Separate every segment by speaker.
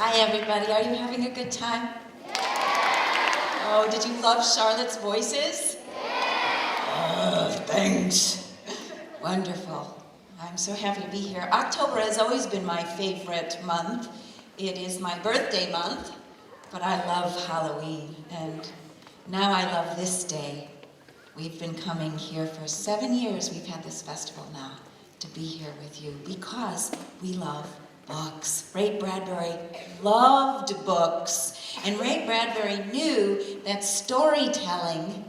Speaker 1: Hi everybody, are you having a good time? Yeah. Oh, did you love Charlotte's voices? Yeah. Oh, thanks. Wonderful. I'm so happy to be here. October has always been my favorite month. It is my birthday month, but I love Halloween, and now I love this day. We've been coming here for 7 years. We've had this festival now to be here with you because we love books. Ray Bradbury loved books, and Ray Bradbury knew that storytelling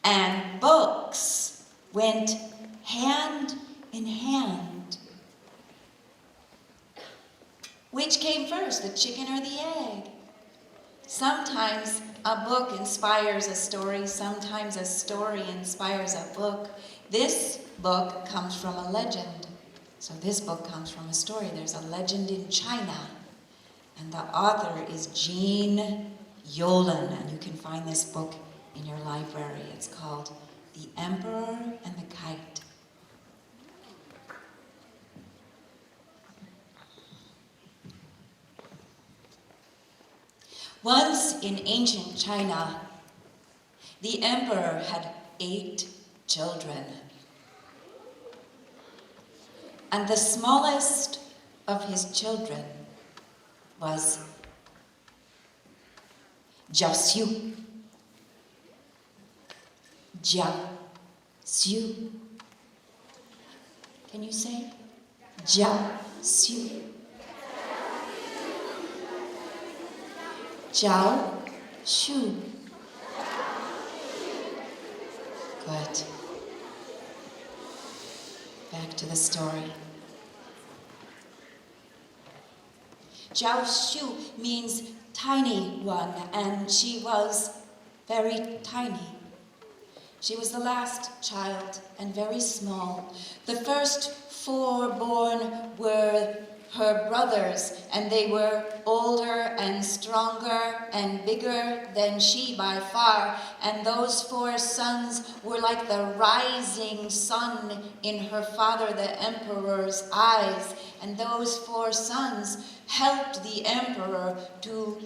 Speaker 1: and books went hand in hand. Which came first, the chicken or the egg? Sometimes a book inspires a story, sometimes a story inspires a book. This book comes from a legend. So this book comes from a story. There's a legend in China, and the author is Jean Yolin, and you can find this book in your library. It's called The Emperor and the Kite. Once in ancient China, the emperor had 8 children. And the smallest of his children was Jiaoxiu. Jiaoxiu. Can you say? Jiaoxiu. Jiaoxiu. Good. Back to the story. Jiaoxiu means tiny one, and she was very tiny. She was the last child and very small. The first 4 born were her brothers, and they were older and stronger and bigger than she by far, and those 4 sons were like the rising sun in her father the emperor's eyes, and those 4 sons helped the emperor to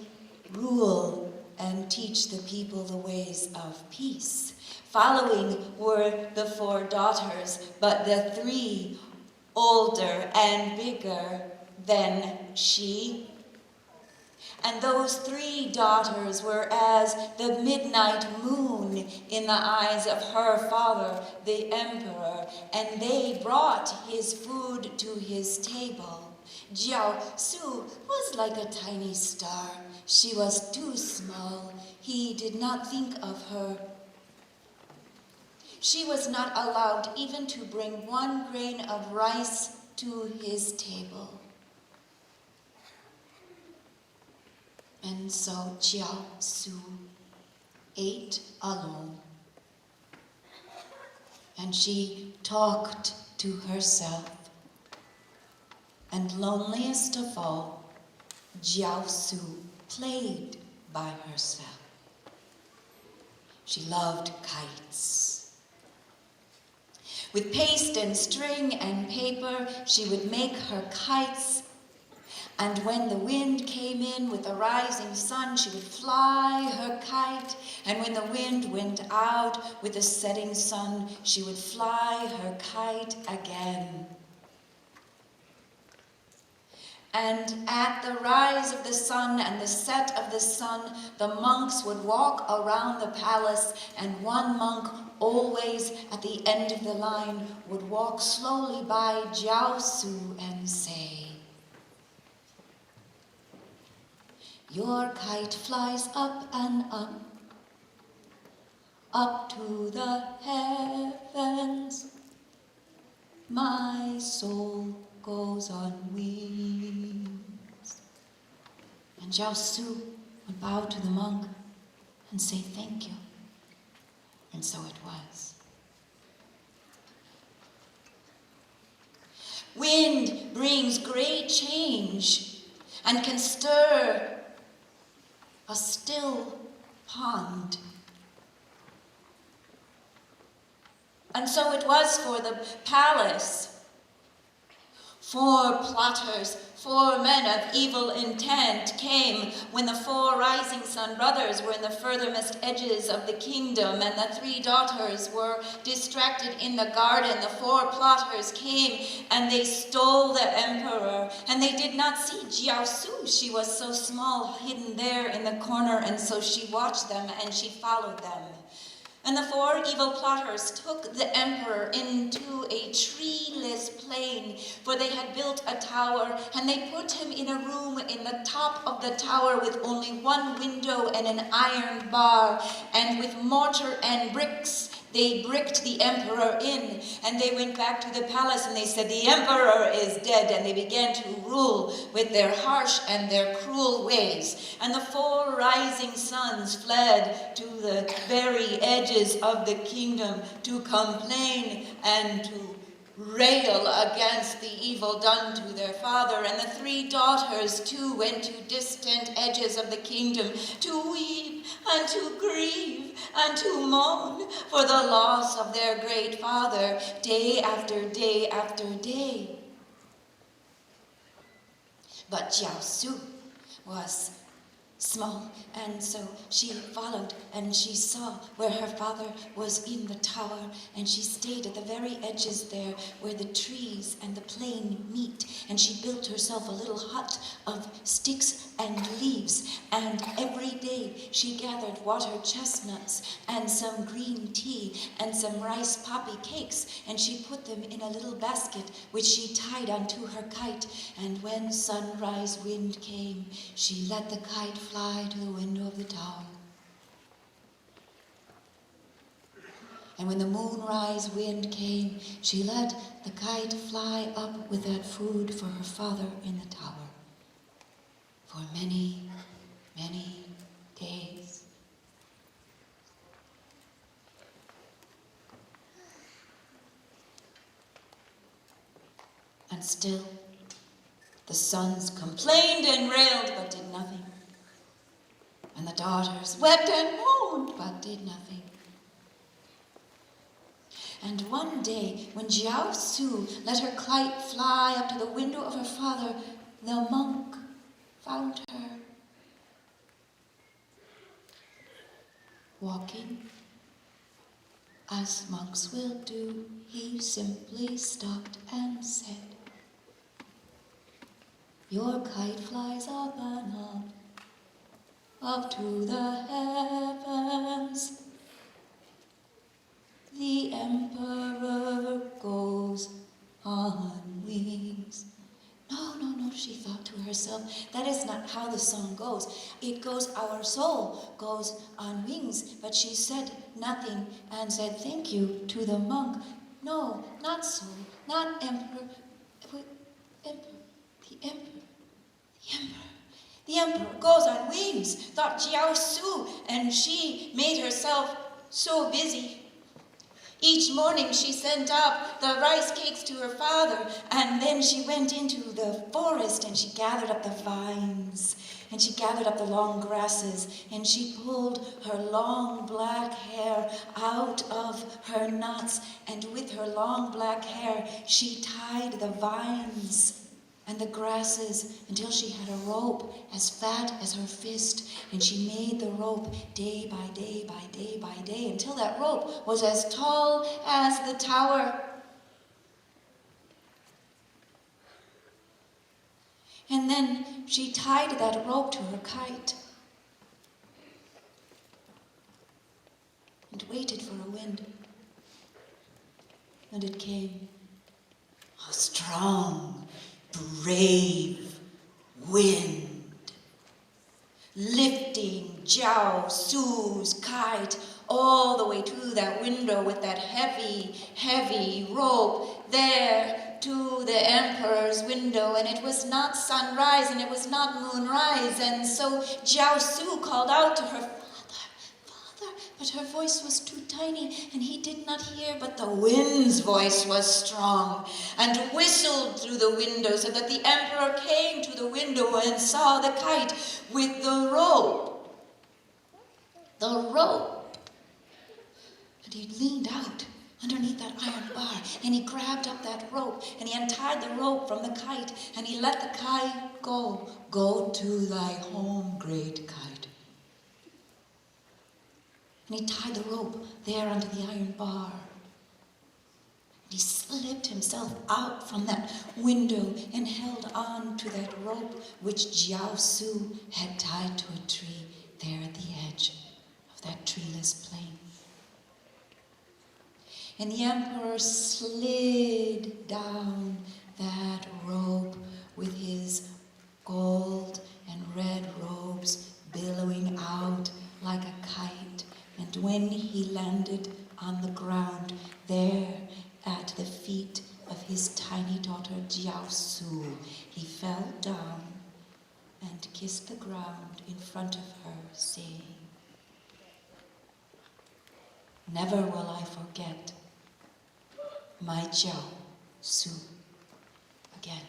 Speaker 1: rule and teach the people the ways of peace. Following were the 4 daughters, but the 3 older and bigger than she. And those 3 daughters were as the midnight moon in the eyes of her father, the emperor, and they brought his food to his table. Jiaoxiu was like a tiny star. She was too small. He did not think of her. She was not allowed even to bring 1 grain of rice to his table. And so Jiaoxiu ate alone. And she talked to herself. And loneliest of all, Jiaoxiu played by herself. She loved kites. With paste and string and paper, she would make her kites. And when the wind came in with the rising sun, she would fly her kite. And when the wind went out with the setting sun, she would fly her kite again. And at the rise of the sun and the set of the sun, the monks would walk around the palace, and 1 monk, always at the end of the line, would walk slowly by Jiaoxiu and say, "Your kite flies up and up to the heavens. My soul goes on wings." And Jiaoxiu would bow to the monk and say thank you. And so it was. Wind brings great change and can stir a still pond. And so it was for the palace. 4 plotters, 4 men of evil intent came when the 4 rising sun brothers were in the furthermost edges of the kingdom, and the 3 daughters were distracted in the garden. The 4 plotters came and they stole the emperor, and they did not see Jiaosu. She was so small, hidden there in the corner, and so she watched them and she followed them. And the 4 evil plotters took the emperor into a treeless plain, for they had built a tower, and they put him in a room in the top of the tower with only 1 window and an iron bar, and with mortar and bricks they bricked the emperor in. And they went back to the palace and they said, "The emperor is dead," and they began to rule with their harsh and their cruel ways. And the 4 rising suns fled to the very edges of the kingdom to complain and to rail against the evil done to their father. And the 3 daughters too went to distant edges of the kingdom to weep and to grieve and to moan for the loss of their great father, day after day after day. But Jiaosu was small, and so she followed, and she saw where her father was in the tower, and she stayed at the very edges there where the trees and the plain meet, and she built herself a little hut of sticks and leaves, and every day she gathered water chestnuts and some green tea and some rice poppy cakes, and she put them in a little basket which she tied onto her kite, and when sunrise wind came, she let the kite fly to the window of the tower. And when the moonrise wind came, she let the kite fly up with that food for her father in the tower for many, many days. And still, the sons complained and railed, but did nothing. And the daughters wept and moaned, but did nothing. And one day, when Jiaosu let her kite fly up to the window of her father, the monk found her walking. As monks will do, he simply stopped and said, "Your kite flies up and up to the heavens. The emperor goes on wings." No, she thought to herself, that is not how the song goes. It goes, "Our soul goes on wings." But she said nothing and said thank you to the monk. No, not soul, not emperor. The emperor goes on wings, thought Jiaosu, and she made herself so busy. Each morning she sent up the rice cakes to her father, and then she went into the forest and she gathered up the vines, and she gathered up the long grasses, and she pulled her long black hair out of her knots, and with her long black hair she tied the vines and the grasses until she had a rope as fat as her fist, and she made the rope day by day by day by day until that rope was as tall as the tower. And then she tied that rope to her kite and waited for a wind. And it came, a strong, brave wind, lifting Jiaosu's kite all the way to that window with that heavy, heavy rope there to the emperor's window. And it was not sunrise and it was not moonrise, and so Jiaosu called out to her father, but her voice was too tiny and he did not hear. But the wind's voice was strong and whistled through the window, so that the emperor came to the window and saw the kite with the rope. And he leaned out underneath that iron bar, and he grabbed up that rope, and he untied the rope from the kite, and he let the kite go. Go to thy home, great kite. And he tied the rope there under the iron bar. He slipped himself out from that window and held on to that rope which Jiao-Su had tied to a tree there at the edge of that treeless plain. And the emperor slid down that rope with his gold and red robes billowing out like a kite. And when he landed on the ground there at the feet of his tiny daughter Jiao-Su, he fell down and kissed the ground in front of her, saying, "Never will I forget my Jiao-Su again."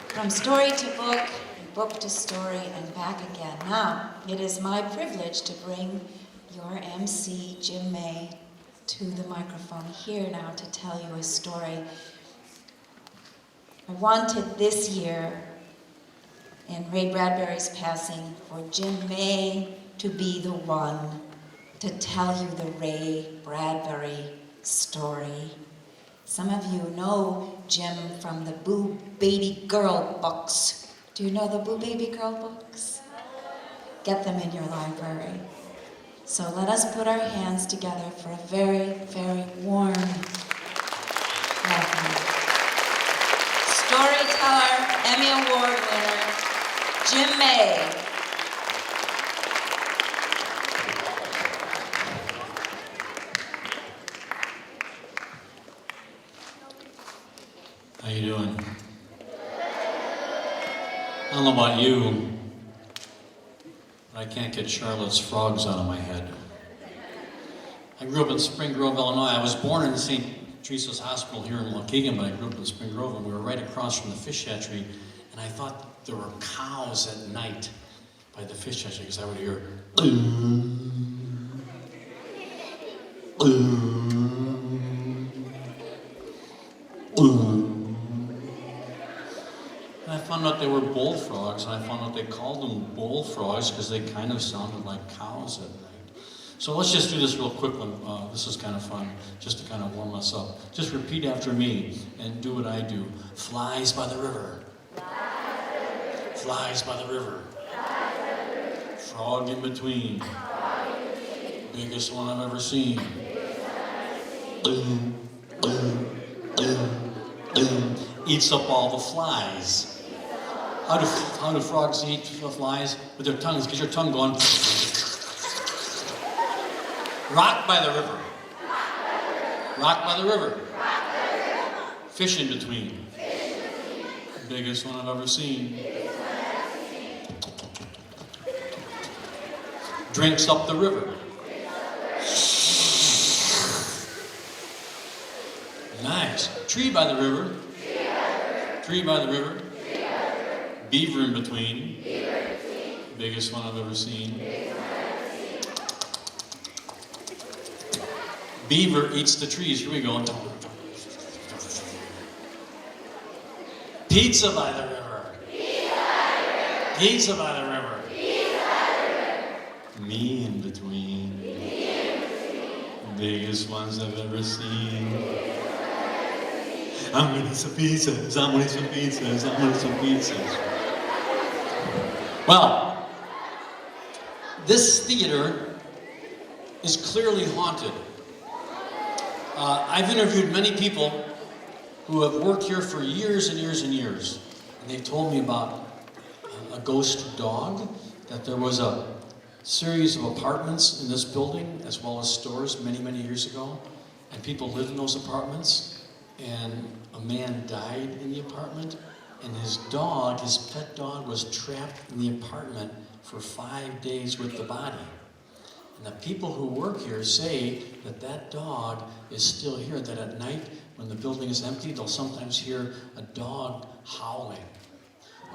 Speaker 1: From story to book, book to story, and back again. Now, it is my privilege to bring your MC, Jim May, to the microphone here now to tell you a story. I wanted this year, in Ray Bradbury's passing, for Jim May to be the one to tell you the Ray Bradbury story. Some of you know Jim from the Boo Baby Girl books. Do you know the Boo Baby Girl books? Get them in your library. So let us put our hands together for a very, very warm welcome. Storyteller, Emmy Award winner, Jim May.
Speaker 2: How you doing? I don't know about you, but I can't get Charlotte's frogs out of my head. I grew up in Spring Grove, Illinois. I was born in St. Teresa's Hospital here in Waukegan, but I grew up in Spring Grove, and we were right across from the fish hatchery, and I thought there were cows at night by the fish hatchery, because I would hear, And I found out they were bullfrogs, and I found out they called them bullfrogs because they kind of sounded like cows at night. So let's just do this real quick one. This is kind of fun, just to kind of warm us up. Just repeat after me and do what I do. Flies by the river. Flies by the river. Frog in between. Biggest one I've ever seen. Eats up all the flies. How do frogs eat the flies? With their tongues. Get your tongue going. Rock by the river. Rock by the river. Fish in between. Biggest one I've ever seen. Drinks up the river. Nice. Tree by the river. Tree by the river. Beaver in between. Biggest one I've ever seen. Beaver eats the trees. Here we go. Pizza by the river. Pizza by the river. Me in between. Biggest ones I've ever seen. I'm gonna eat some pizzas. I'm gonna eat some pizzas. I'm gonna eat some pizzas. Well, this theater is clearly haunted. I've interviewed many people who have worked here for years and years and years, and they told me about a ghost dog, that there was a series of apartments in this building, as well as stores many, many years ago, and people lived in those apartments, and a man died in the apartment, and his dog, his pet dog, was trapped in the apartment for 5 days with the body. And the people who work here say that that dog is still here, that at night when the building is empty, they'll sometimes hear a dog howling.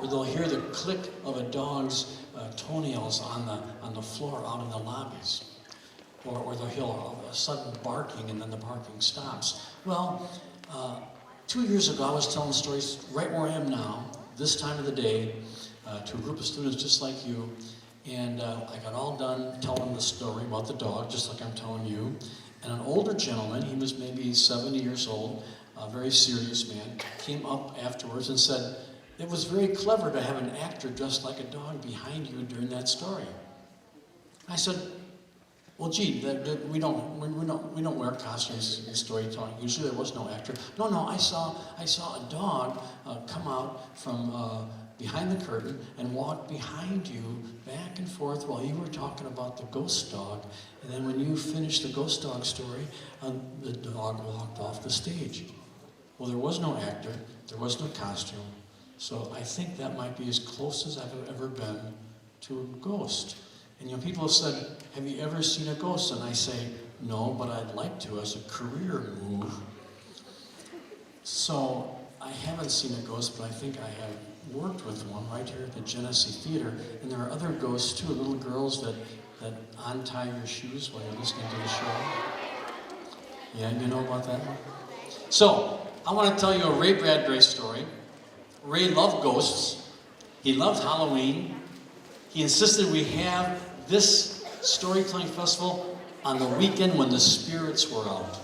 Speaker 2: Or they'll hear the click of a dog's toenails on the floor out in the lobbies. Or they'll hear a sudden barking and then the barking stops. Well, 2 years ago I was telling stories right where I am now, this time of the day, to a group of students just like you. And I got all done telling the story about the dog, just like I'm telling you. And an older gentleman, he was maybe 70 years old, a very serious man, came up afterwards and said, "It was very clever to have an actor dressed like a dog behind you during that story." I said, "Well, gee, we don't wear costumes in storytelling. Usually there was no actor." No, I saw a dog come out from behind the curtain and walk behind you back and forth while you were talking about the ghost dog. And then when you finished the ghost dog story, the dog walked off the stage. Well, there was no actor, there was no costume. So I think that might be as close as I've ever been to a ghost. And people have said, "Have you ever seen a ghost?" And I say, "No, but I'd like to as a career move." So I haven't seen a ghost, but I think I have worked with one right here at the Genesee Theatre. And there are other ghosts too, little girls that untie your shoes while you're listening to the show. Yeah, you know about that one? So I want to tell you a Ray Bradbury story. Ray loved ghosts. He loved Halloween. He insisted we have this storytelling festival on the weekend when the spirits were out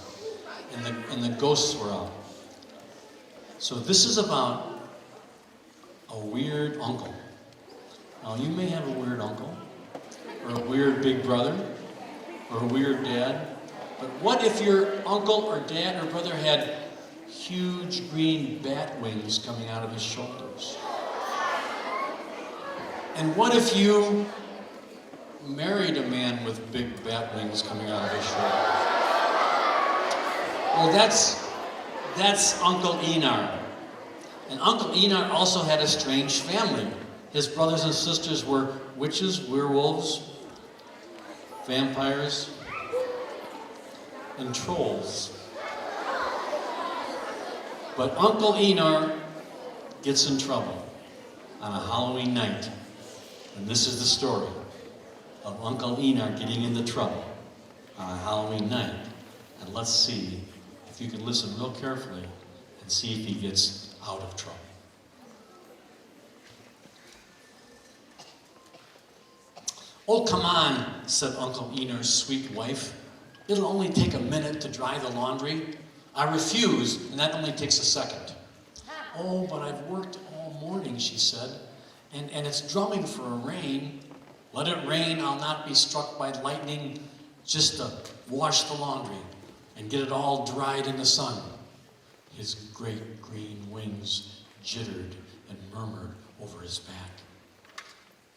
Speaker 2: and the ghosts were out. So this is about a weird uncle. Now you may have a weird uncle, or a weird big brother, or a weird dad. But what if your uncle or dad or brother had huge green bat wings coming out of his shoulders? And what if you married a man with big bat wings coming out of his shoulders? Well, that's Uncle Einar. And Uncle Einar also had a strange family. His brothers and sisters were witches, werewolves, vampires, and trolls. But Uncle Einar gets in trouble on a Halloween night. And this is the story of Uncle Einar getting into trouble on a Halloween night. And let's see if you can listen real carefully and see if he gets out of trouble. "Oh, come on," said Uncle Einar's sweet wife. "It'll only take a minute to dry the laundry." "I refuse, and that only takes a second." "Oh, but I've worked all morning," she said, and it's drumming for a rain." "Let it rain, I'll not be struck by lightning, just to wash the laundry and get it all dried in the sun." His great green wings jittered and murmured over his back.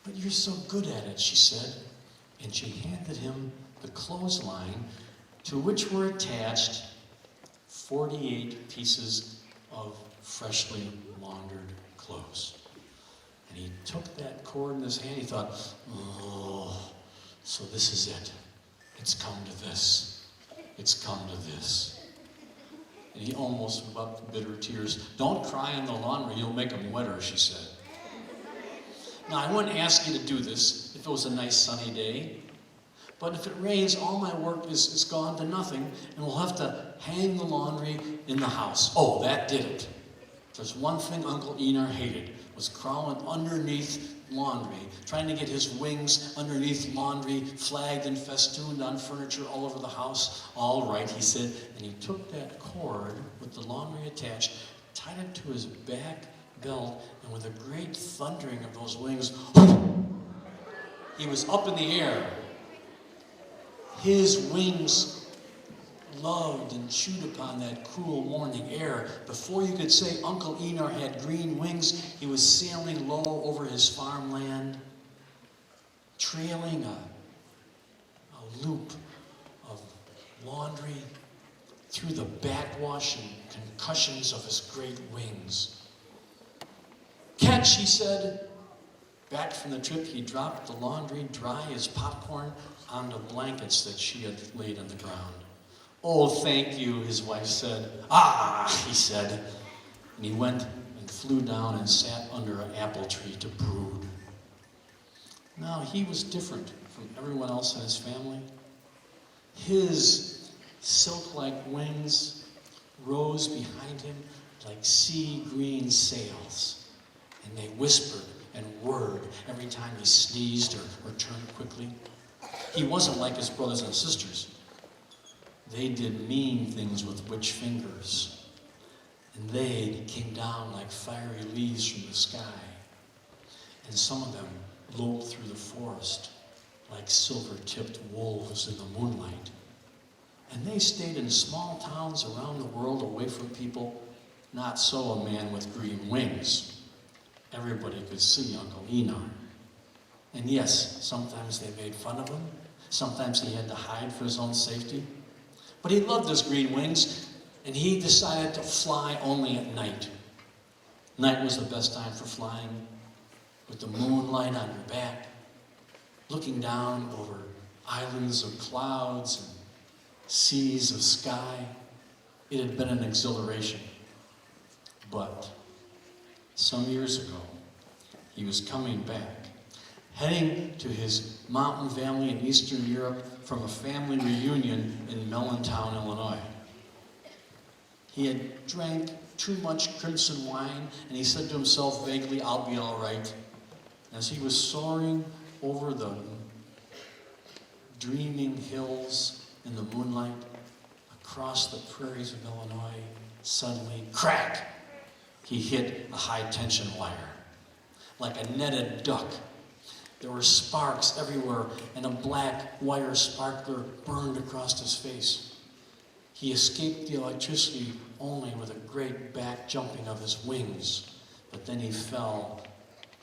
Speaker 2: "But you're so good at it," she said, and she handed him the clothesline to which were attached 48 pieces of freshly laundered clothes. And he took that cord in his hand. He thought, "Oh, so this is it. It's come to this. It's come to this." And he almost wept bitter tears. "Don't cry in the laundry. You'll make them wetter," she said. Now, I wouldn't ask you to do this if it was a nice sunny day. But if it rains, all my work is gone to nothing, and we'll have to hang the laundry in the house. Oh, that did it. There's one thing Uncle Einar hated, was crawling underneath laundry, trying to get his wings underneath laundry, flagged and festooned on furniture all over the house. "All right," he said, and he took that cord with the laundry attached, tied it to his back belt, and with a great thundering of those wings, he was up in the air. His wings loved and chewed upon that cool morning air. Before you could say Uncle Einar had green wings, he was sailing low over his farmland, trailing a loop of laundry through the backwash and concussions of his great wings. "Catch," he said. Back from the trip, he dropped the laundry dry as popcorn onto blankets that she had laid on the ground. "Oh, thank you," his wife said. "Ah," he said. And he went and flew down and sat under an apple tree to brood. Now, he was different from everyone else in his family. His silk-like wings rose behind him like sea green sails, and they whispered and whirred every time he sneezed or turned quickly. He wasn't like his brothers and sisters. They did mean things with witch fingers, and they came down like fiery leaves from the sky, and some of them loped through the forest like silver-tipped wolves in the moonlight. And they stayed in small towns around the world away from people. Not so a man with green wings. Everybody could see Uncle Einar. And yes, sometimes they made fun of him. Sometimes he had to hide for his own safety. But he loved his green wings, and he decided to fly only at night. Night was the best time for flying, with the moonlight on your back, looking down over islands of clouds and seas of sky. It had been an exhilaration. But some years ago, he was coming back, heading to his mountain family in Eastern Europe from a family reunion in Melontown, Illinois. He had drank too much crimson wine, and he said to himself vaguely, "I'll be all right." As he was soaring over the dreaming hills in the moonlight, across the prairies of Illinois, suddenly, crack! He hit a high-tension wire. Like a netted duck, there were sparks everywhere, and a black wire sparkler burned across his face. He escaped the electricity only with a great back jumping of his wings, but then he fell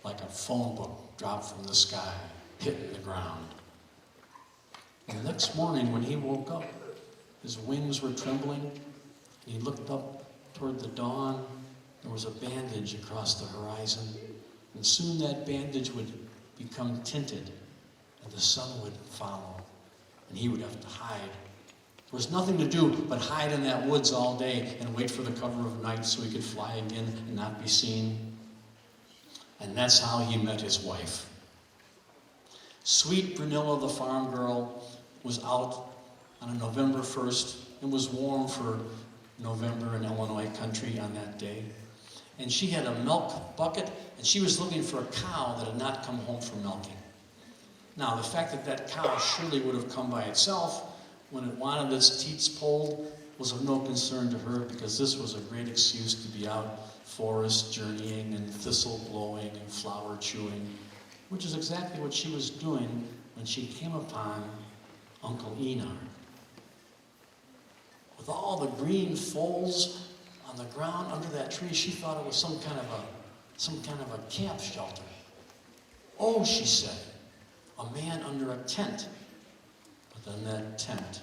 Speaker 2: like a phone book dropped from the sky, hitting the ground. And the next morning when he woke up, his wings were trembling, and he looked up toward the dawn. There was a bandage across the horizon, and soon that bandage would become tinted, and the sun would follow, and he would have to hide. There was nothing to do but hide in that woods all day and wait for the cover of night so he could fly again and not be seen. And that's how he met his wife. Sweet Brunilla, the farm girl, was out on a November 1st. It was warm for November in Illinois country on that day. And she had a milk bucket, and she was looking for a cow that had not come home from milking. Now, the fact that that cow surely would have come by itself when it wanted its teats pulled was of no concern to her, because this was a great excuse to be out forest journeying and thistle blowing and flower chewing, which is exactly what she was doing when she came upon Uncle Einar. With all the green folds on the ground under that tree, she thought it was some kind of a camp shelter. "Oh," she said, "a man under a tent." But then that tent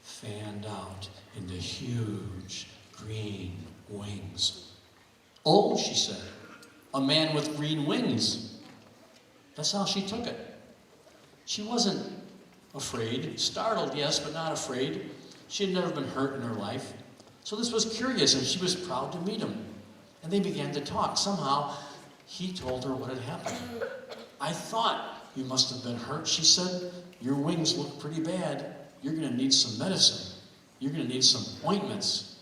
Speaker 2: fanned out into huge green wings. "Oh," she said, "a man with green wings." That's how she took it. She wasn't afraid, startled, yes, but not afraid. She had never been hurt in her life. So this was curious, and she was proud to meet him. And they began to talk. Somehow, he told her what had happened. "I thought you must have been hurt," she said. "Your wings look pretty bad. You're going to need some medicine. You're going to need some ointments.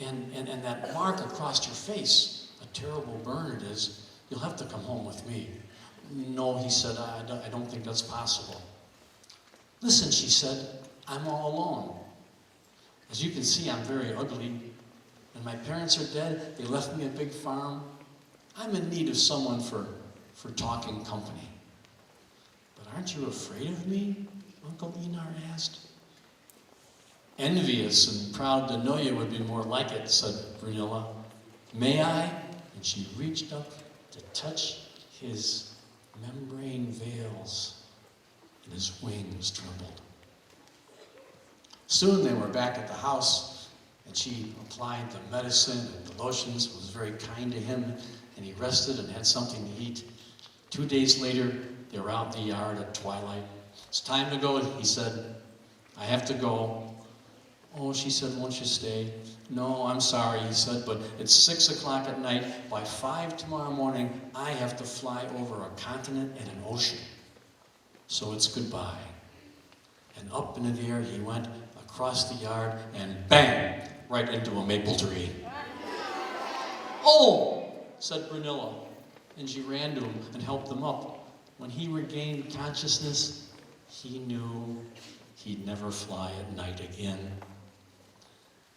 Speaker 2: And that mark across your face, a terrible burn it is, you'll have to come home with me." "No," he said, I don't think that's possible." "Listen," she said, "I'm all alone. As you can see, I'm very ugly. And my parents are dead. They left me a big farm. I'm in need of someone for talking company." "But aren't you afraid of me?" Uncle Einar asked. "Envious and proud to know you would be more like it," said Brunilla. "May I?" And she reached up to touch his membrane veils, and his wings trembled. Soon they were back at the house, and she applied the medicine and the lotions, was very kind to him, and he rested and had something to eat. 2 days later, they were out in the yard at twilight. "It's time to go," he said. "I have to go. Oh, she said, won't you stay? No, I'm sorry, he said, but it's 6 o'clock at night. By 5 tomorrow morning, I have to fly over a continent and an ocean. So it's goodbye. And up into the air he went, across the yard, and bang, right into a maple tree. Oh, said Brunilla, and she ran to him and helped him up. When he regained consciousness, he knew he'd never fly at night again.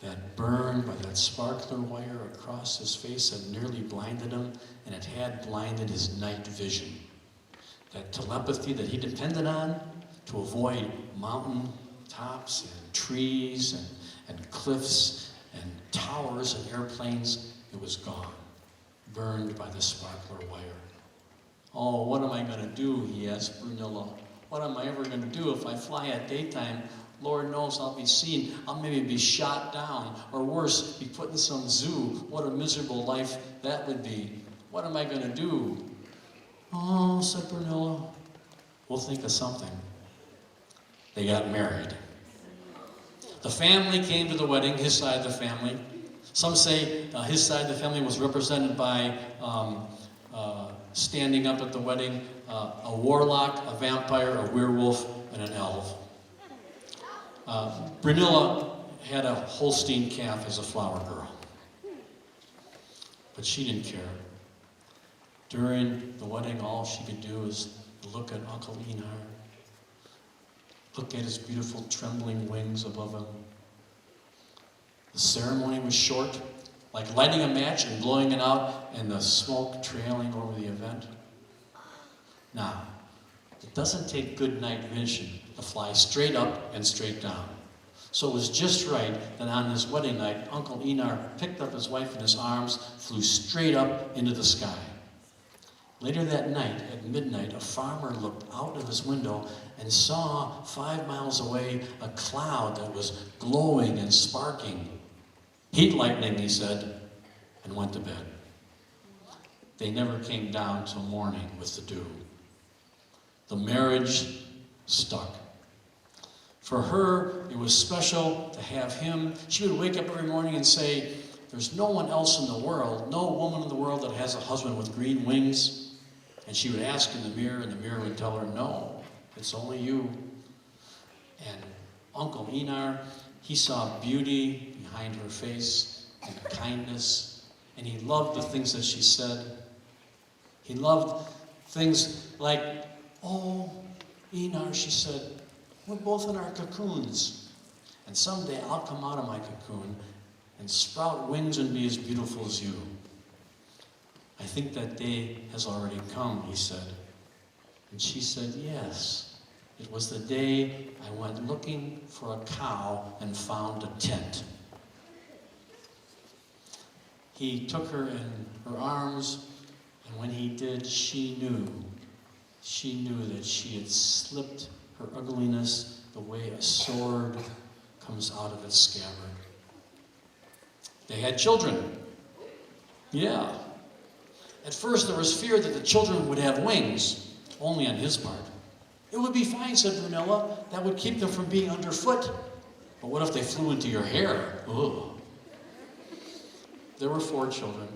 Speaker 2: That burn by that sparkler wire across his face had nearly blinded him, and it had blinded his night vision. That telepathy that he depended on to avoid mountain tops and trees and cliffs and towers and airplanes, it was gone, burned by the sparkler wire. Oh, what am I going to do, he asked Brunilla. What am I ever going to do if I fly at daytime? Lord knows I'll be seen. I'll maybe be shot down, or worse, be put in some zoo. What a miserable life that would be. What am I going to do? Oh, said Brunilla, we'll think of something. They got married. The family came to the wedding, his side of the family. Some say his side of the family was represented by standing up at the wedding, a warlock, a vampire, a werewolf, and an elf. Brunilla had a Holstein calf as a flower girl. But she didn't care. During the wedding, all she could do was look at Uncle Einar, look at his beautiful trembling wings above him. The ceremony was short, like lighting a match and blowing it out and the smoke trailing over the event. Now, it doesn't take good night vision to fly straight up and straight down. So it was just right that on his wedding night, Uncle Einar picked up his wife in his arms, flew straight up into the sky. Later that night, at midnight, a farmer looked out of his window and saw 5 miles away a cloud that was glowing and sparking. Heat lightning, he said, and went to bed. They never came down till morning with the dew. The marriage stuck. For her, it was special to have him. She would wake up every morning and say, there's no one else in the world, no woman in the world that has a husband with green wings. And she would ask in the mirror, and the mirror would tell her, no, it's only you. And Uncle Einar, he saw beauty behind her face and kindness, and he loved the things that she said. He loved things like, oh, Einar, she said, we're both in our cocoons, and someday I'll come out of my cocoon and sprout wings and be as beautiful as you. I think that day has already come, he said. And she said, yes. It was the day I went looking for a cow and found a tent. He took her in her arms, and when he did, she knew that she had slipped her ugliness the way a sword comes out of its scabbard. They had children. Yeah. At first, there was fear that the children would have wings, only on his part. It would be fine, said Brunilla. That would keep them from being underfoot. But what if they flew into your hair? Ugh. There were 4 children,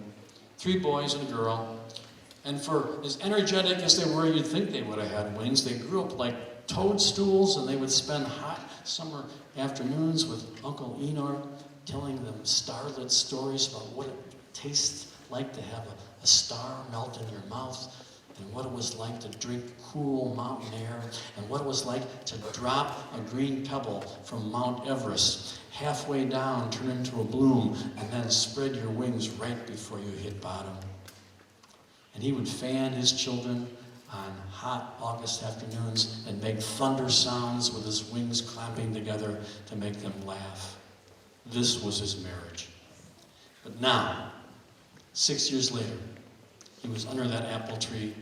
Speaker 2: 3 boys and a girl. And for as energetic as they were, you'd think they would have had wings. They grew up like toadstools, and they would spend hot summer afternoons with Uncle Einar, telling them starlit stories about what it tastes like to have a star melt in your mouth, and what it was like to drink cool mountain air, and what it was like to drop a green pebble from Mount Everest, halfway down, turn into a bloom, and then spread your wings right before you hit bottom. And he would fan his children on hot August afternoons and make thunder sounds with his wings clamping together to make them laugh. This was his marriage. But now, 6 years later, he was under that apple tree,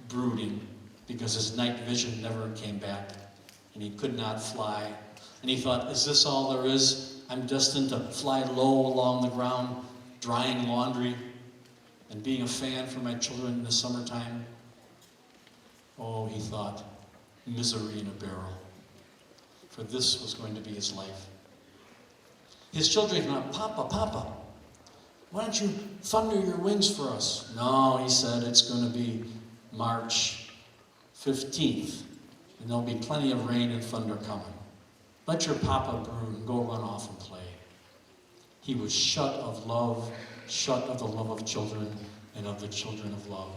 Speaker 2: brooding, because his night vision never came back, and he could not fly. And he thought, is this all there is? I'm destined to fly low along the ground, drying laundry, and being a fan for my children in the summertime. Oh, he thought, misery in a barrel. For this was going to be his life. his children came up, Papa, Papa, why don't you thunder your wings for us? No, he said, it's going to be March 15th, and there'll be plenty of rain and thunder coming. Let your papa brood and go run off and play. He was shut of love, shut of the love of children and of the children of love,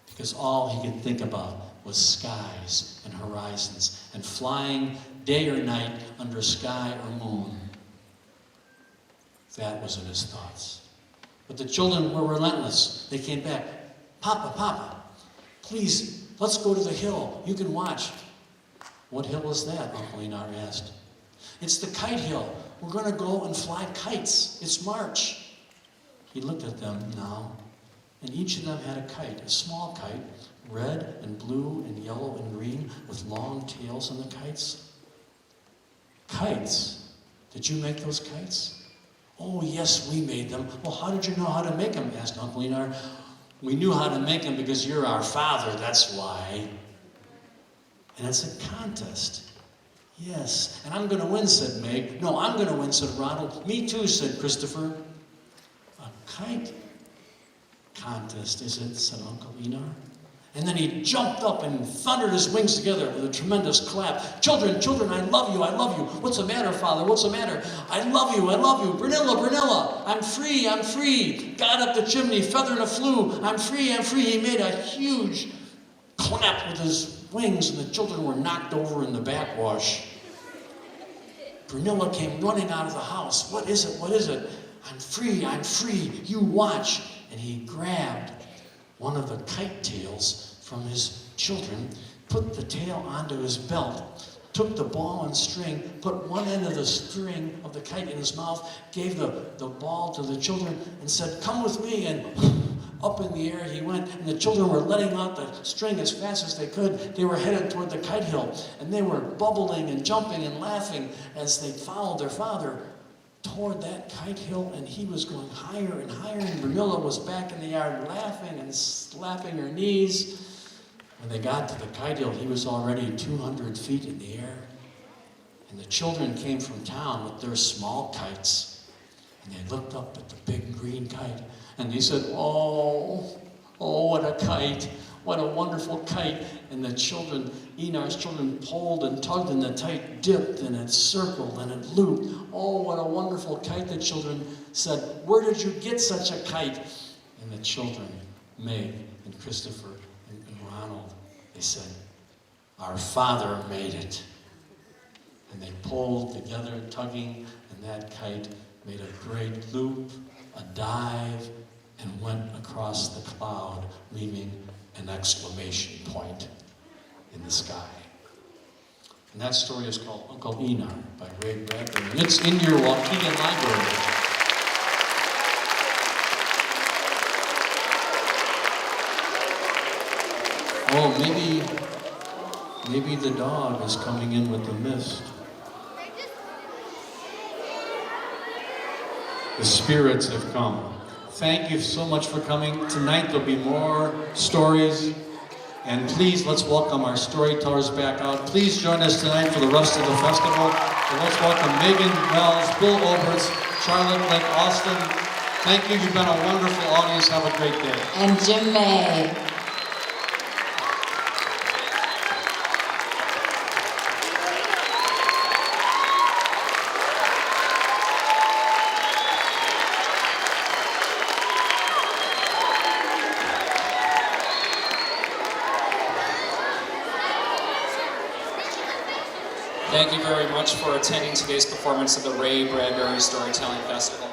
Speaker 2: because all he could think about was skies and horizons and flying day or night under sky or moon. That was in his thoughts. But the children were relentless. They came back. Papa, Papa, please, let's go to the hill. You can watch. What hill is that? Uncle Einar asked. It's the kite hill. We're going to go and fly kites. It's March. He looked at them now, and each of them had a kite, a small kite, red and blue and yellow and green, with long tails on the kites. Kites? Did you make those kites? Oh, yes, we made them. Well, how did you know how to make them? Asked Uncle Einar. We knew how to make them because you're our father, that's why. And it's a contest. Yes, and I'm going to win, said Meg. No, I'm going to win, said Ronald. Me too, said Christopher. A kite contest, is it? Said Uncle Einar. And then he jumped up and thundered his wings together with a tremendous clap. Children, children, I love you, I love you. What's the matter, Father? What's the matter? I love you, I love you. Brunilla, Brunilla, I'm free, I'm free. Got up the chimney, feather and a flew. I'm free, I'm free. He made a huge clap with his wings, and the children were knocked over in the backwash. Brunilla came running out of the house. What is it? What is it? I'm free, you watch. And he grabbed one of the kite tails from his children, put the tail onto his belt, took the ball and string, put one end of the string of the kite in his mouth, gave the ball to the children, and said, come with me, and up in the air he went, and the children were letting out the string as fast as they could. They were headed toward the kite hill, and they were bubbling and jumping and laughing as they followed their father toward that kite hill, and he was going higher and higher, and Brunilla was back in the yard laughing and slapping her knees. When they got to the kite hill, he was already 200 feet in the air, and the children came from town with their small kites, and they looked up at the big green kite, and they said, oh, what a kite, what a wonderful kite. And the children, Einar's children, pulled and tugged, and the kite dipped, and it circled, and it looped. Oh, what a wonderful kite, the children said. Where did you get such a kite? And the children, Meg and Christopher and Ronald, they said, our father made it. And they pulled together, tugging, and that kite made a great loop, a dive, and went across the cloud, leaving an exclamation point in the sky. And that story is called Uncle Einar by Ray Bradbury, and it's in your Waukegan Library. Oh, maybe the dog is coming in with the mist. The spirits have come. Thank you so much for coming. Tonight there'll be more stories. And please, let's welcome our storytellers back out. Please join us tonight for the rest of the festival. And let's welcome Megan Wells, Bill Oberst, Charlotte Blake-Alston. Thank you. You've been a wonderful audience. Have a great day.
Speaker 1: And Jim May.
Speaker 3: Thank you very much for attending today's performance of the Ray Bradbury Storytelling Festival.